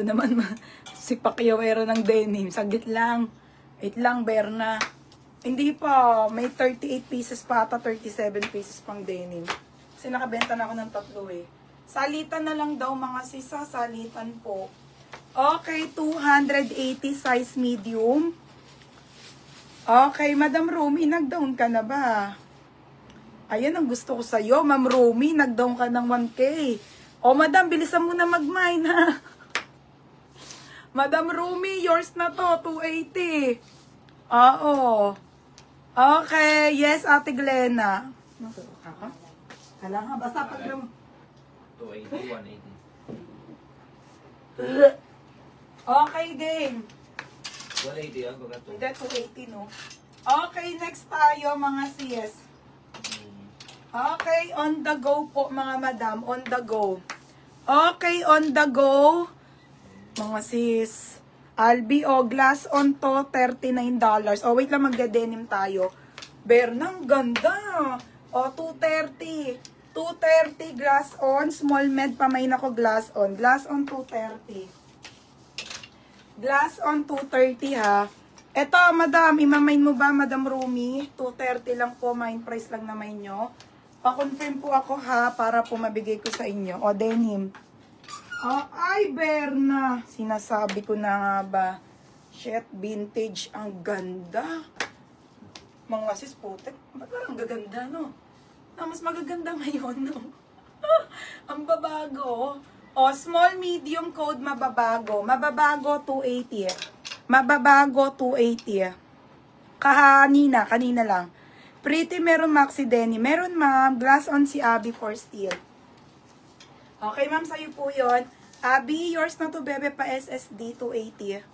naman si Pacquiao ng denim. Saglit lang. Wait lang, Berna. Hindi pa. May 38 pieces pa ata, 37 pieces pang denim. Kasi nakabenta na ako ng 3 eh. Salitan na lang daw mga sisa. Salitan po. Okay, 280 size medium. Okay, Madam Rumi, nag-down ka na ba? Ayan ang gusto ko sa'yo, Ma'am Rumi, nag-down ka ng 1K. O, Madam, bilisan mo na mag-mine, ha? Madam Rumi, yours na to, 280. Oo. Okay, yes, Ate Glena. Kala nga, basta pag... 280, 180. Okay, game. 180 ang baga to. Hindi, 280, no? Okay, next tayo, mga sis. Okay, on the go po, mga madam. On the go. Okay, on the go. Mga sis. Albi, glass on to, $39. Wait lang, magde-denim tayo. Bernang, ganda. 230. 230 glass on. Small med pa may nako glass on. Glass on 230. Glass on 230 ha. Eto, madam, imamain mo ba, Madam Rumi? 230 lang po, main price lang naman nyo. Pa-confirm po ako ha, para po mabigay ko sa inyo. Denim. Ay, Berna. Sinasabi ko na nga ba. Shit, vintage. Ang ganda. Mga sis, putek. Ba't parang gaganda, no? Mas magaganda ngayon, no? Ang babago. Small, medium code, mababago. Mababago, 280. Mababago, 280. Kanina lang. Pretty, meron maxi denim. Meron, ma'am. Glass on si Abby for steel. Okay, ma'am, sa'yo po yun. Abby, yours na to, bebe, pa SSD, 280.